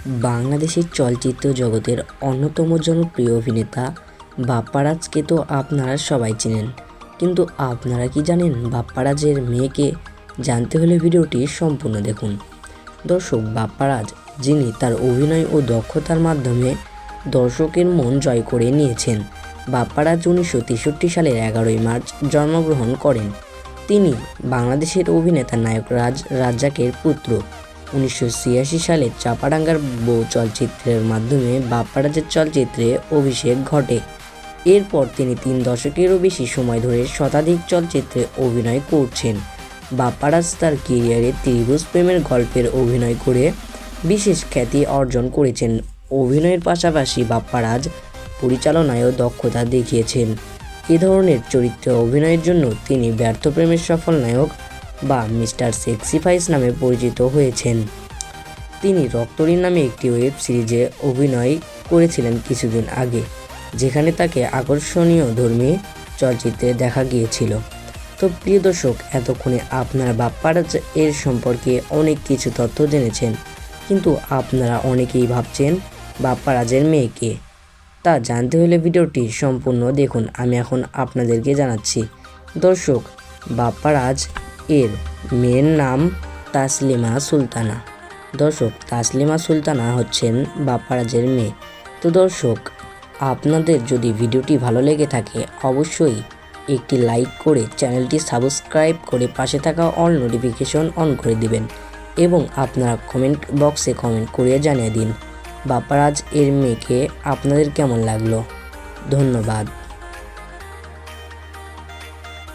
বাংলাদেশের চলচ্চিত্র জগতের অন্যতম জনপ্রিয় অভিনেতা বাপ্পারাজকে তো আপনারা সবাই চেনেন, কিন্তু আপনারা কি জানেন বাপ্পারাজের মেয়েকে? জানতে হলে ভিডিওটি সম্পূর্ণ দেখুন। দর্শক, বাপ্পারাজ, যিনি তার অভিনয় ও দক্ষতার মাধ্যমে দর্শকের মন জয় করে নিয়েছেন। বাপ্পারাজ 1963 সালের 11 মার্চ জন্মগ্রহণ করেন। তিনি বাংলাদেশের অভিনেতা নায়ক রাজ্জাকের পুত্র। 1986 সালে চাপাডাঙ্গার বউ চলচ্চিত্রের মাধ্যমে বাপ্পারাজের চলচ্চিত্রে অভিষেক ঘটে। এরপর তিনি 3 দশকেরও বেশি সময় ধরে শতাধিক চলচ্চিত্রে অভিনয় করছেন। বাপ্পারাজ তার ক্যারিয়ারে ত্রিভুজ প্রেমের গল্পের অভিনয় করে বিশেষ খ্যাতি অর্জন করেছেন। অভিনয়ের পাশাপাশি বাপ্পারাজ পরিচালনায়ও দক্ষতা দেখিয়েছেন। এ ধরনের চরিত্রে অভিনয়ের জন্য তিনি ব্যর্থ প্রেমের সফল নায়ক বা মিস্টার সেক্সিফাইস নামে পরিচিত হয়েছেন। তিনি রক্তঋণ নামে একটি ওয়েব সিরিজে অভিনয় করেছিলেন কিছুদিন আগে, যেখানে তাকে আকর্ষণীয় ধর্মী চলচ্চিত্রে দেখা গিয়েছিল। তো প্রিয় দর্শক, এতক্ষণে আপনারা বাপ্পারাজ এর সম্পর্কে অনেক কিছু তথ্য জেনেছেন, কিন্তু আপনারা অনেকেই ভাবছেন বাপ্পারাজের মেয়েকে। তা জানতে হলে ভিডিওটি সম্পূর্ণ দেখুন। আমি এখন আপনাদেরকে জানাচ্ছি। দর্শক, বাপ্পারাজ এর মেয়ের নাম তাসলিমা সুলতানা। দর্শক, তাসলিমা সুলতানা হচ্ছেন বাপ্পারাজের মেয়ে। তো দর্শক, আপনাদের যদি ভিডিওটি ভালো লেগে থাকে অবশ্যই একটি লাইক করে চ্যানেলটি সাবস্ক্রাইব করে পাশে থাকা অল নোটিফিকেশন অন করে দিবেন এবং আপনারা কমেন্ট বক্সে কমেন্ট করে জানিয়ে দিন বাপ্পারাজ এর মেয়েকে আপনাদের কেমন লাগলো। ধন্যবাদ।